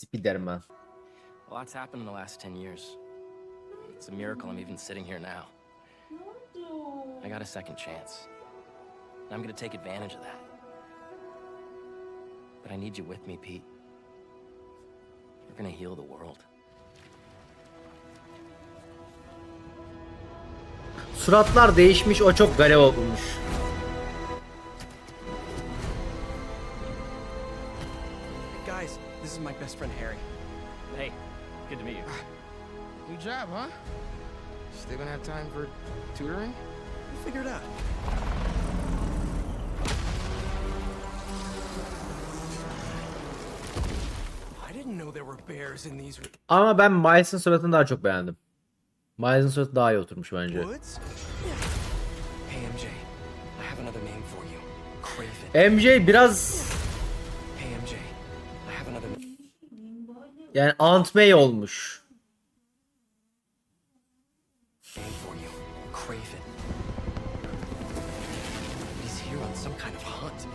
Spiderman. A lot's happened in the last 10 years. It's a miracle I'm even sitting here now. I got a second chance. And I'm gonna take advantage of that. But I need you with me, Pete. We're gonna heal the world. Suratlar değişmiş, o çok garip olmuş. Guys, this is my best friend Harry. Hey, good to meet you. New job, huh? Still gonna have time for tutoring? We'll figure it out. I didn't know there were bears in these Ama ben Miles'ın suratını daha çok beğendim. Miles'ın suratı daha iyi oturmuş bence. woods. Hey MJ, I have another name for you. Craven. MJ biraz Hey MJ, I have another. yani Aunt May olmuş. Name for you, Craven. He's here on some kind of hunt.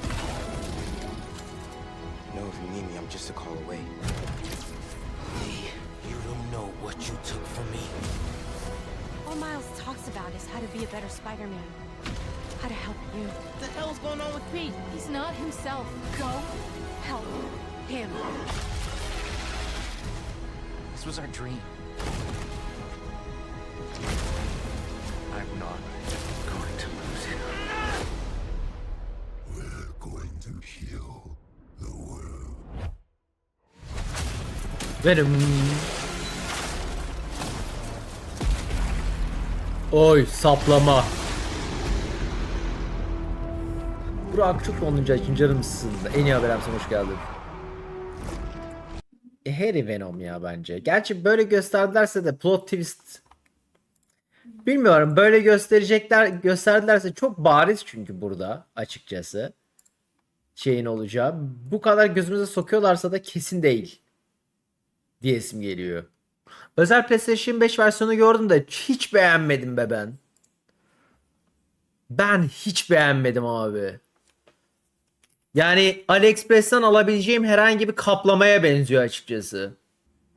No, if you need me, I'm just a call away. Lee, you don't know what you took from me. All Miles talks about is how to be a better Spider-Man. How to help you. What the hell's going on with Pete? He's not himself. Go help him. This was our dream. I'm not going to lose him. We're going to heal the world. Benim. Oy saplama. Burak çok 10. ayın canımsın. En iyi haber sana hoş geldin. Harry Venom ya bence. Gerçi böyle gösterdilerse de plot twist. Bilmiyorum, böyle gösterdilerse çok bariz çünkü burada açıkçası. Şeyin olacağı. Bu kadar gözümüze sokuyorlarsa da kesin değil. Diyesim geliyor. Özel PlayStation 5 versiyonu gördüm de hiç beğenmedim be ben. Ben hiç beğenmedim abi. Yani AliExpress'ten alabileceğim herhangi bir kaplamaya benziyor açıkçası.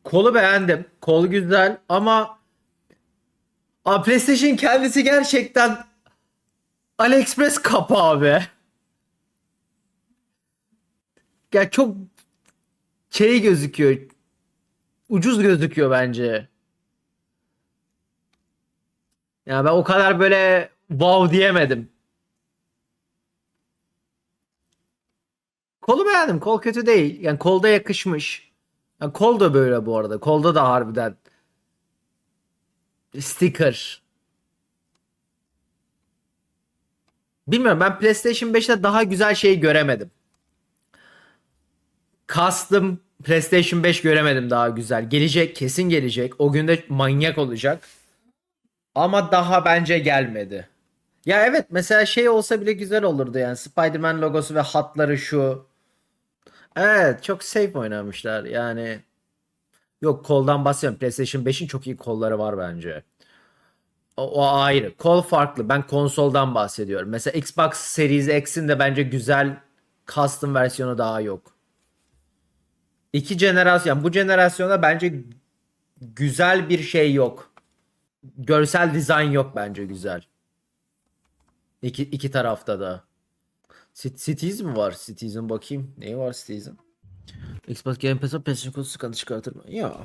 Kolu beğendim. Kol güzel ama PlayStation kendisi gerçekten AliExpress kapağı be. Ya çok şey gözüküyor. Ucuz gözüküyor bence. Ya ben o kadar böyle wow diyemedim. Kolu beğendim. Kol kötü değil. Yani kolda yakışmış. Yani kol da böyle bu arada. Kolda da harbiden sticker. Bilmiyorum, ben PlayStation 5'te daha güzel şey göremedim. Custom PlayStation 5 göremedim daha güzel. Gelecek, kesin gelecek. O gün de manyak olacak. Ama daha bence gelmedi. Ya evet, mesela şey olsa bile güzel olurdu yani. Spider-Man logosu ve hatları şu. Evet, çok safe oynamışlar yani. Yok, koldan bahsediyorum. PlayStation 5'in çok iyi kolları var bence. O ayrı. Kol farklı. Ben konsoldan bahsediyorum. Mesela Xbox Series X'in de bence güzel custom versiyonu daha yok. İki jenerasyon. Bu jenerasyonda bence güzel bir şey yok. Görsel dizayn yok bence güzel. İki tarafta da. Cities mi var? Cities'in bakayım. Neyi var Cities'in? Xbox Game Pass'a PlayStation kodu sıkıntı çıkartır mı? Ya.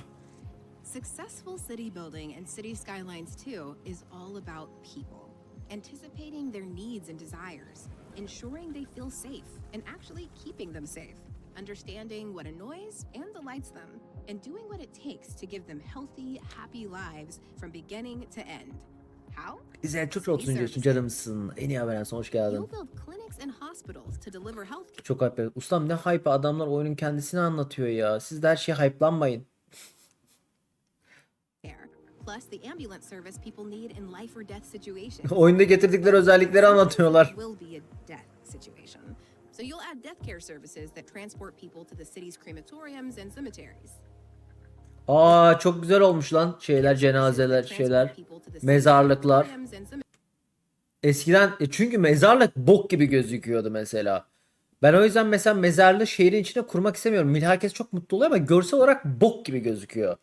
Successful city building and city skylines too is all about people. Anticipating their needs and desires, ensuring they feel safe and actually keeping them safe. Understanding what annoys and delights them, and doing what it takes to give them healthy, happy lives from beginning to end. How? İzleyen çok 30. yaşın canımsın. En iyi haber hoş geldin. You'll build clinics and hospitals to deliver health. Çok hype. Ustam ne hype, adamlar oyunun kendisini anlatıyor ya. Siz de her şeye hype'lanmayın. Plus the ambulance service people need in life or death situations. Oyunda getirdikleri özellikleri anlatıyorlar. Will be a death situation. So you'll add death care services that transport people to the city's crematoriums and cemeteries. Aa çok güzel olmuş lan. Şeyler, cenazeler, şeyler. Mezarlıklar. Eskiden çünkü mezarlık bok gibi gözüküyordu mesela. Ben o yüzden mesela mezarlığı şehrin içine kurmak istemiyorum. Herkes çok mutlu oluyor ama görsel olarak bok gibi gözüküyor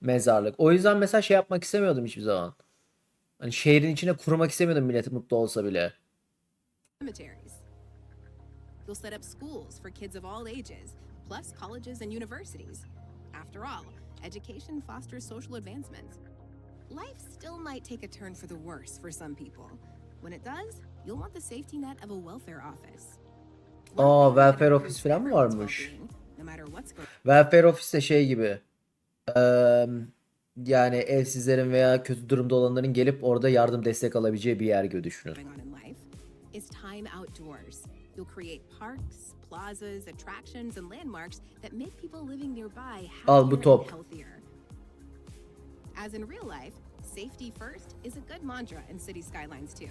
mezarlık. O yüzden mesela şey yapmak istemiyordum hiçbir zaman. Hani şehrin içine kurmak istemiyordum millet mutlu olsa bile. Cemeteries. You'll set up schools for kids of all ages, plus colleges and universities. After all, education fosters social advancement. Life still might take a turn for the worse for some people. When it does, you'll want the safety net of a welfare office. Aa, welfare office falan mı varmış? No matter what's going Welfare office de şey gibi. Yani evsizlerin veya kötü durumda olanların gelip orada yardım destek alabileceği bir yer gibi düşünün. on in life, it's time outdoors. You'll create parks, plazas, attractions, and landmarks that make people living nearby Al bu happier top. and healthier. As in real life, safety first is a good mantra in city skylines too.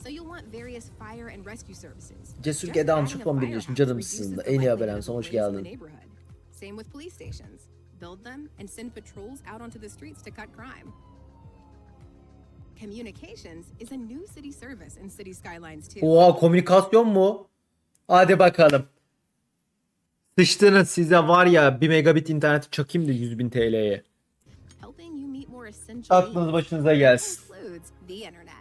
So you'll want various fire and rescue services. Cesur Just Gedan adding a Çıkman firehouse Birleşim canım reduces sizin the en iyi likelihood haberim of hoş a blaze in the geldin. neighborhood. Same with police stations. Build them and send patrols out onto the streets to cut crime. Communications is a new city service in city skylines too. Oha, komünikasyon mu? Hadi bakalım. Sıçtınız, size var ya 1 megabit interneti çakayım da 100.000 TL'ye. Helping you meet more essential Aklınız needs. başınıza gelsin. Includes the internet.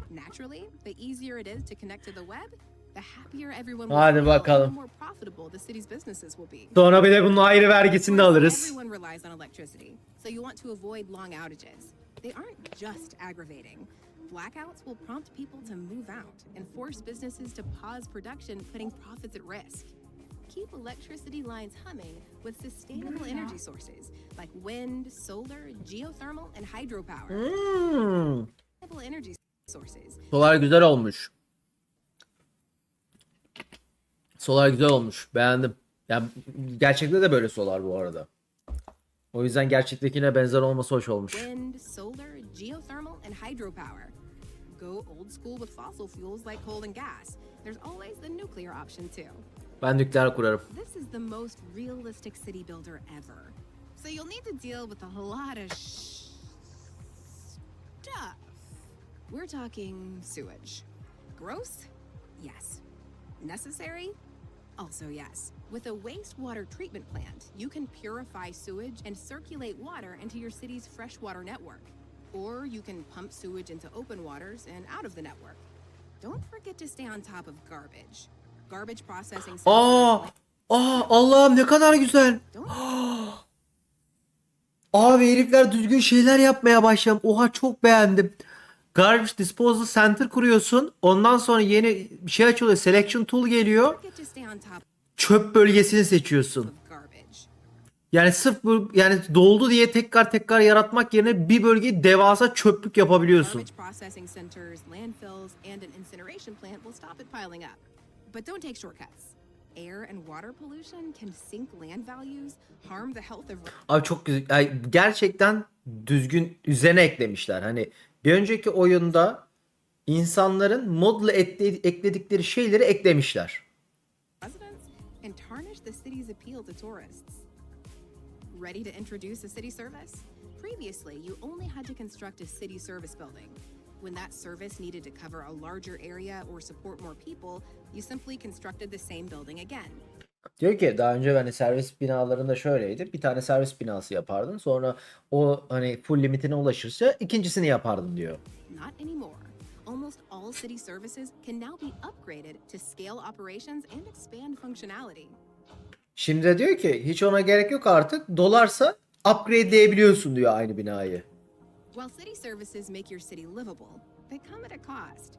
Naturally, the easier it is to connect to the web, the happier everyone will Hadi feel bakalım. and the more profitable the city's businesses will be. Sonra bir de bunun ayrı vergisini de Of course, alırız. Everyone relies on electricity, so you want to avoid long outages. They aren't just aggravating. Blackouts will prompt people to move out and force businesses to pause production, putting profits at risk. Keep electricity lines humming with sustainable energy sources like wind, solar, geothermal, and hydropower. Sustainable energy sources. Solar güzel olmuş. Solar güzel olmuş. Beğendim. Yani gerçekte de böyle solar bu arada. O yüzden gerçektekine benzer olması hoş olmuş. Wind, solar, geothermal, and hydropower. Go old school with fossil fuels like coal and gas. There's always the nuclear option too. Ben nükleer kurarım. This is the most realistic city builder ever. So you'll need to deal with a lot of stuff. We're talking sewage. Gross? Yes. Necessary? Also yes. With a wastewater treatment plant, you can purify sewage and circulate water into your city's freshwater network. Or you can pump sewage into open waters and out of the network. Don't forget to stay on top of garbage. Garbage processing. Aa! Allah'ım ne kadar güzel. Abi herifler düzgün şeyler yapmaya başladım. Oha, çok beğendim. Garbage Disposal Center kuruyorsun. Ondan sonra yeni bir şey açılıyor. Selection Tool geliyor. Forget to stay on top Çöp bölgesini seçiyorsun. of garbage. Yani sırf bu, yani doldu diye tekrar yaratmak yerine bir bölgeyi devasa çöplük yapabiliyorsun. Garbage processing centers, landfills, and an incineration plant will stop it piling up. But don't take shortcuts. Air and water pollution can sink land values, harm the health of Abi çok güzel. Yani gerçekten düzgün üzerine eklemişler. Hani bir önceki oyunda insanların modla ekledikleri şeyleri eklemişler. residents and tarnish the city's appeal to tourists. Ready to introduce a city service? Previously, you only had to construct a city service building. When that service needed to cover a larger area or support more people, you simply constructed the same building again. Diyor ki daha önce hani servis binalarında şöyleydi. Bir tane servis binası yapardın. Sonra o hani full limitine ulaşırsa ikincisini yapardın diyor. Not anymore. Almost all city services can now be upgraded to scale operations and expand functionality. Şimdi de diyor ki hiç ona gerek yok artık. Dolarsa upgrade'leyebiliyorsun diyor aynı binayı. While city services make your city livable, they come at a cost.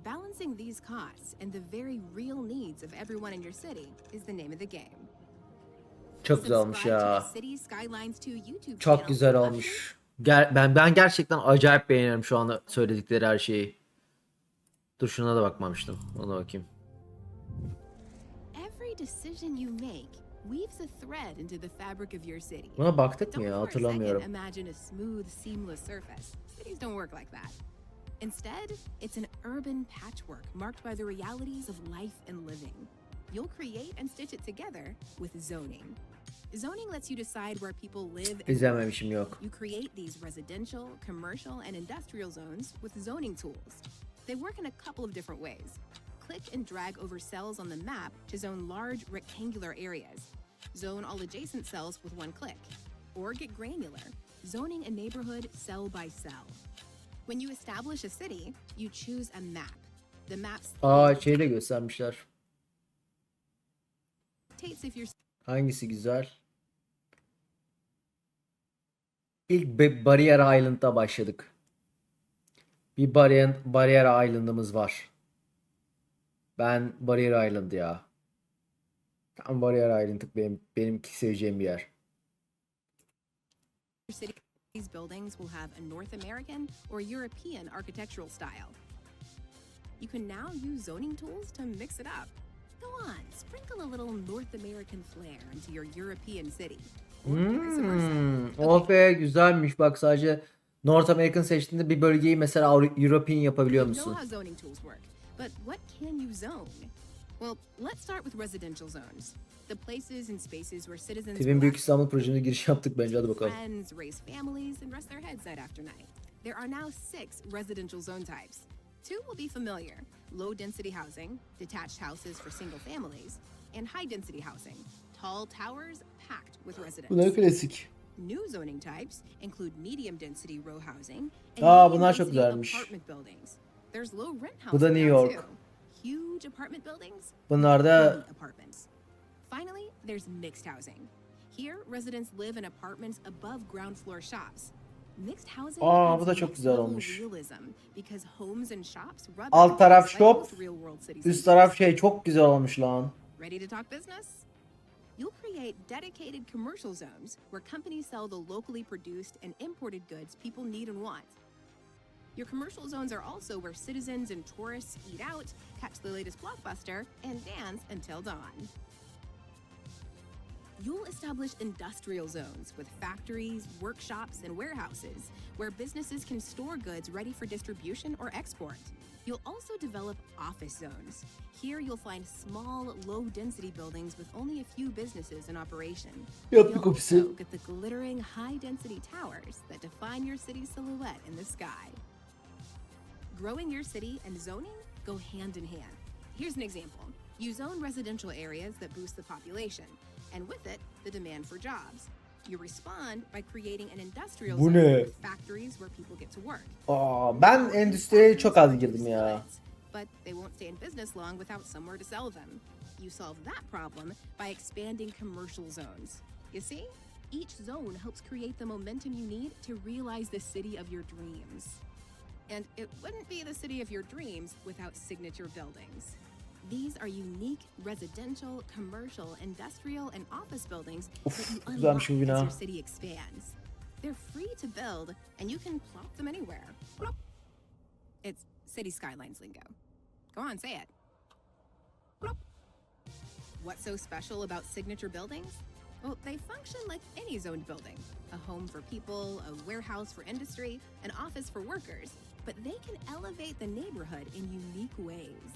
Balancing these costs and the very real needs of everyone in your city is the name of the game. Çok güzel olmuş Subscribe to ya. the City Skylines 2 YouTube Çok channel güzel for olmuş. Ben gerçekten acayip beğeniyorum şu anda söyledikleri her şeyi. Dur şuna da bakmamıştım. Ona bakayım. Every decision you make weaves a thread into the fabric of your city. Buna baktık mı Don't ya? for a Hatırlamıyorum. second imagine a smooth, seamless surface. Cities don't work like that. Instead, it's an urban patchwork marked by the realities of life and living. You'll create and stitch it together with zoning. Zoning lets you decide where people live and work. İzlememişim, yok. You create these residential, commercial, and industrial zones with zoning tools. They work in a couple of different ways. click and drag over cells on the map to zone large rectangular areas. Zone all adjacent cells with one click. Or get granular, zoning a neighborhood cell by cell. When you establish a city, you choose a map. The map Şeyi de göstermişler. states if you're Hangisi güzel? İlk Barrier Island'da başladık. Bir Barrier Island'ımız var. Ben Barrier Island ya. Tam Barrier Island'lık benimki seveceğim bir yer. city's buildings will have a North American or European architectural style. You can now use zoning tools to mix it up. Go on, sprinkle a little North American flair into your European city. Or vice versa. Oh be, güzelmiş. Bak, sadece North American seçtiğinde bir bölgeyi mesela European yapabiliyor You know musun? how zoning tools work, but what can you zone? Well, let's start with residential zones. The places and spaces where citizens TV'nin Büyük relax, İstanbul projesine giriş yaptık bence, hadi bakalım. friends, raise families, and rest their heads night after night. There are now 6 residential zone types. 2 will be familiar: low density housing, detached houses for single families, and high density housing, tall towers packed with Bunlar residents. klasik. New zoning types include medium density row housing and Aa, medium bunlar çok density güzelmiş. apartment buildings. There's low rent Bu da housing New now York. too. Huge apartment buildings, Bunlar da mini apartments. Finally, there's mixed housing. Here, residents live in apartments above ground floor shops. Mixed housing Aa, bu adds da çok next güzel level olmuş. realism because homes and shops rub alt taraf elbows shop, with real-world city üst standards. taraf şey, çok güzel olmuş lan. Ready to talk business? You'll create dedicated commercial zones where companies sell the locally produced and imported goods people need and want. Your commercial zones are also where citizens and tourists eat out, catch the latest blockbuster, and dance until dawn. You'll establish industrial zones with factories, workshops, and warehouses where businesses can store goods ready for distribution or export. You'll also develop office zones. Here you'll find small, low-density buildings with only a few businesses in operation. Yaptık You'll ofisi. also get the glittering, high-density towers that define your city's silhouette in the sky. Growing your city and zoning go hand in hand. Here's an example. You zone residential areas that boost the population, and with it, the demand for jobs. You respond by creating an industrial Bu zone ne? with factories where people get to work. Aa, ben endüstriye çok az girdim ya. But they won't stay in business long without somewhere to sell them. You solve that problem by expanding commercial zones. You see? Each zone helps create the momentum you need to realize the city of your dreams. And it wouldn't be the city of your dreams without signature buildings. These are unique residential, commercial, industrial, and office buildings that you unlock güzelmiş bu as bina. your city expands. They're free to build, and you can plop them anywhere. Plop. It's city skylines lingo. Go on, say it. Plop. What's so special about signature buildings? Well, they function like any zoned building. A home for people, a warehouse for industry, an office for workers. But they can elevate the neighborhood in unique ways.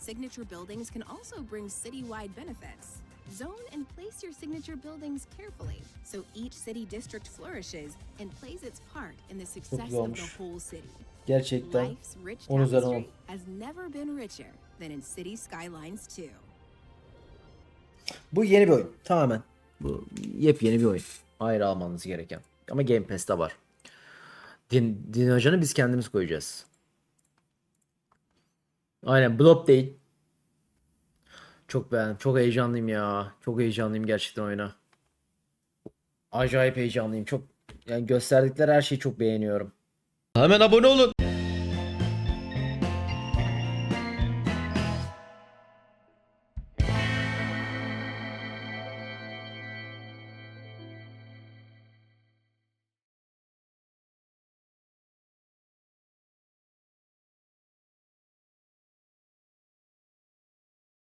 Signature buildings can also bring citywide benefits. Zone and place your signature buildings carefully so each city district flourishes and plays its part in the success of the olmuş. whole city. Gerçekten. Life's rich 10 üzerinden 10. tapestry has never been richer than in city skylines too. Bu yeni bir oyun. Tamamen. Bu yepyeni bir oyun. Ayrı almanız gereken. Ama Game Pass'te var. Dinoja'nı biz kendimiz koyacağız. Aynen, Blob değil. Çok beğendim. Çok heyecanlıyım ya. Çok heyecanlıyım gerçekten oyuna. Acayip heyecanlıyım. Çok, yani gösterdikleri her şeyi çok beğeniyorum. Hemen abone olun.